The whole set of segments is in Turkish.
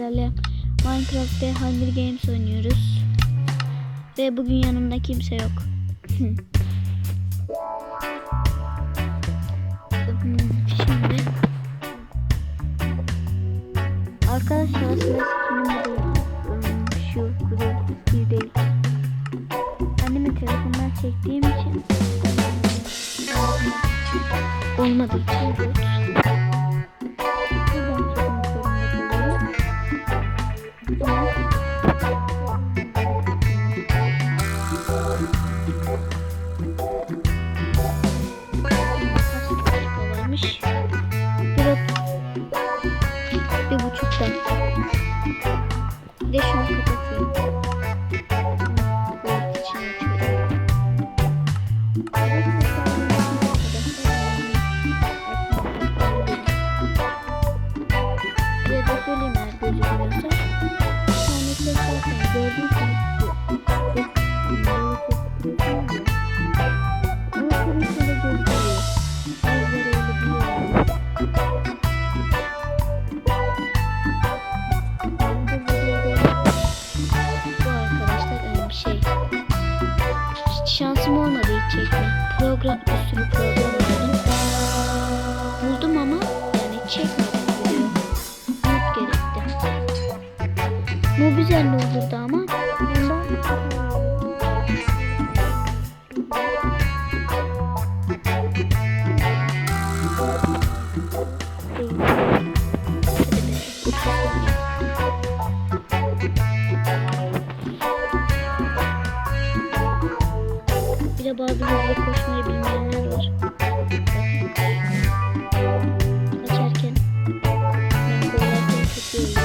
sizlerle Minecraft'te Hunger Games oynuyoruz. Ve bugün yanımda kimse yok. Şimdi arkadaşlar aslında şu bir değil. Annemi telefondan çektiğim için olmadığı için bir buçuk dakika. Bir de şunu kapatıyorum. Evet, içini açıyorum. Size de söyleyeyim eğer gözükmüyorsa. Bir tane ses zaten gördüyseniz şansım olmadı hiç çekme. Bir sürü program buldum ama yani çekmedim video. Büyük gerekti. Bu güzel olurdu ama ondan bir de bazı hızlı koşmayı bilmeyenler var. Kaçarken ben kovalarken tutuyorum.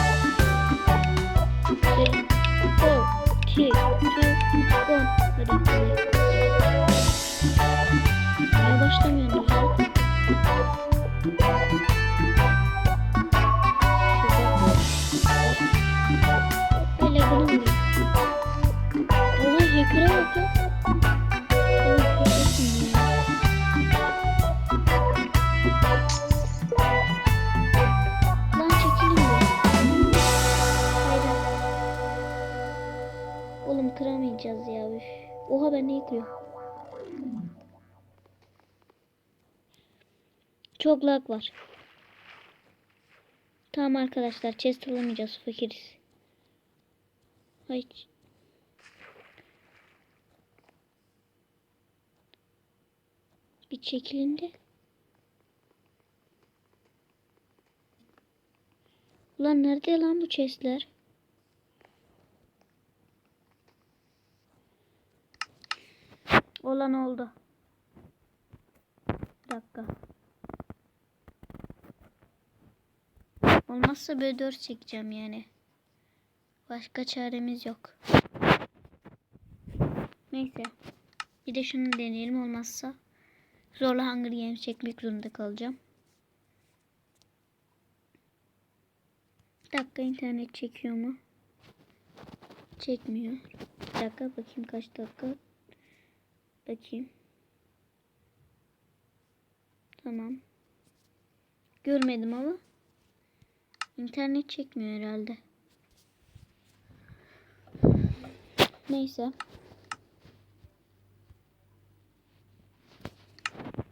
3, 2, 1. Hadi. Niye başlamıyorsunuz ya? Böyle bunu vurayım. Oha hacker'a bak ya. Lan çekilin de. Hayır. Oğlum kıramayacağız ya. Üf. Oha ben ne yıkıyorum? Çok lag var. Tamam arkadaşlar, chest alamayacağız, fakiriz. Hayır. Bir çekilin de. Ulan nerede lan bu chestler? Olan oldu. Bir dakika. Olmazsa böyle 4 çekeceğim yani. Başka çaremiz yok. Neyse. Bir de şunu deneyelim, olmazsa zorla Hunger Games çekmek zorunda kalacağım. Bir dakika, internet çekiyor mu? Çekmiyor. Bir dakika bakayım kaç dakika. Bakayım. Tamam. Görmedim ama. İnternet çekmiyor herhalde. Neyse.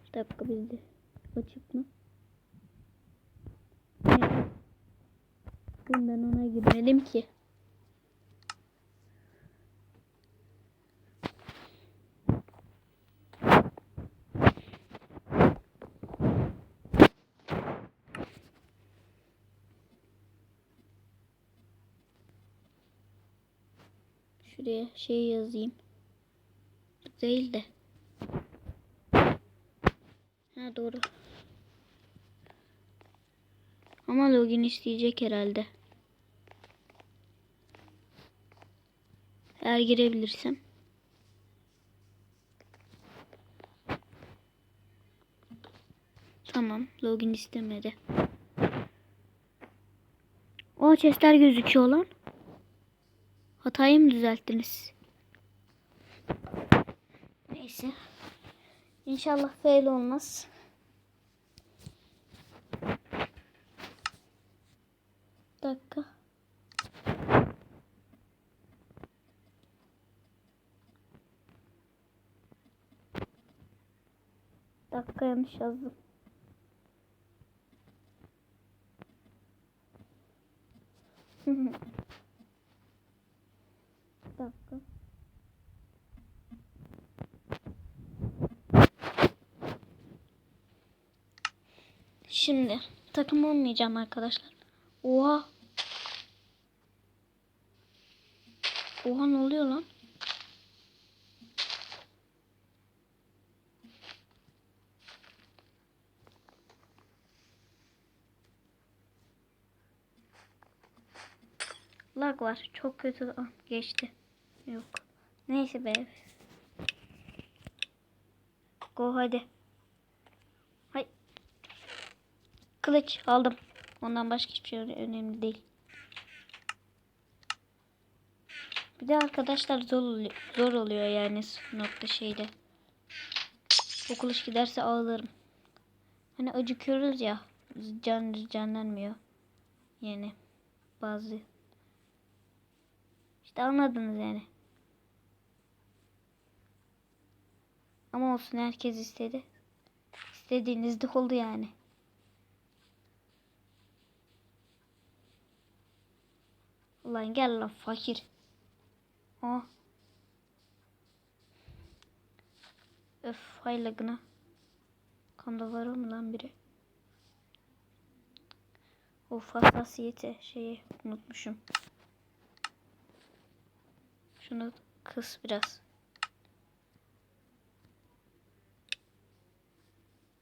Bir dakika, bizde açık mı? Evet. Ben ona girmedim ki. Şuraya şey yazayım. Değil de. Ha doğru. Ama login isteyecek herhalde. Eğer girebilirsem. Tamam, login istemedi. O chestler gözüküyor lan. Hatayı mı düzelttiniz? Neyse. İnşallah fail olmaz. Bir dakika. dakika yanlış yazdım. Bir dakika. Şimdi takım olmayacağım arkadaşlar. Oha. Oha, ne oluyor lan? Lag var. Çok kötü. Ah, geçti. Yok. Neyse be. Go hadi. Hay. Kılıç aldım. Ondan başka hiçbir şey önemli değil. Bir de arkadaşlar zor oluyor yani nokta şeyde. O kılıç giderse ağlarım. Hani acıkıyoruz ya. Canlanmıyor. Yani bazı. İşte anladınız yani. Ama olsun, herkes istedi. İstediğinizde oldu yani. Ulan gel lan fakir. Oh. Öf, hay lagına. Kanda var mı lan biri? Of, hassasiyeti şeyi unutmuşum. Şunu kıs biraz.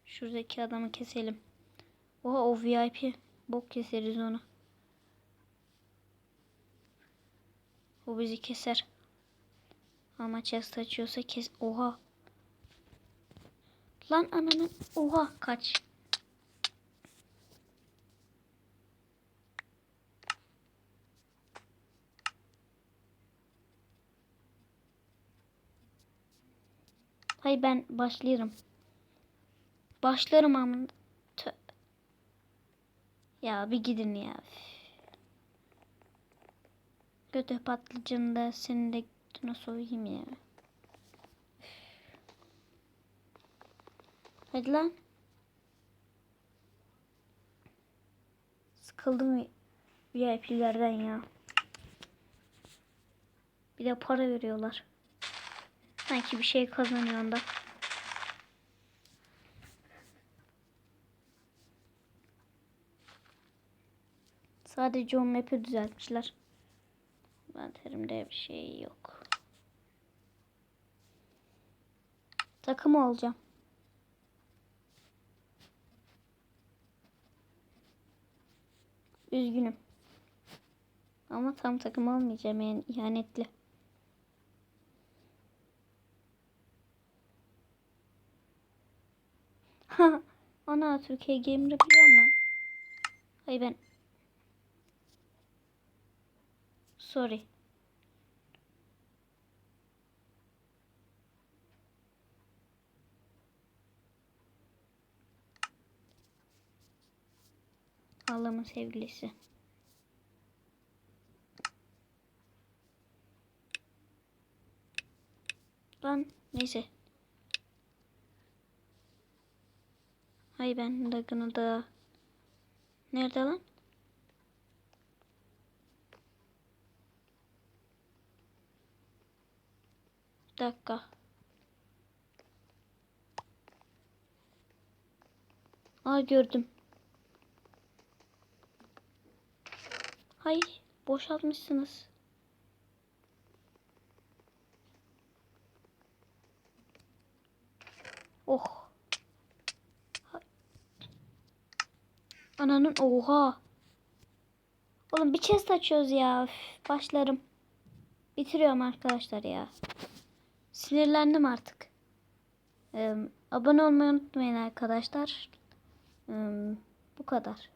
Şuradaki adamı keselim. Oha, o VIP. Bok keseriz onu. O bizi keser. Ama chest açıyorsa kes. Oha. Lan ananın. Oha, kaç. Hay ben başlarım. Başlarım ama. Ya bir gidin ya. Götü patlıcanı da senin de götüne soyayım ya. Hadi lan. Sıkıldım VIP'lerden ya. Bir de para veriyorlar. Sanki bir şey kazanıyor da. Sadece o map'i düzeltmişler. Envanterimde bir şey yok. Takım olacağım. Üzgünüm. Ama tam takım olmayacağım yani, ihanetli. Ana, Türkiye Gamer'ı biliyorum lan. Hayır ben. Sorry. Allah'ımın sevgilisi. Lan neyse. Hay ben lagını da. Nerede lan? Bir dakika. Aa, gördüm. Hay boşaltmışsınız. Oh. Hay. Ananın oha. Oğlum bir chest açıyoruz ya. Üf, başlarım. Bitiriyorum arkadaşlar ya. Sinirlendim artık. Abone olmayı unutmayın arkadaşlar. Bu kadar.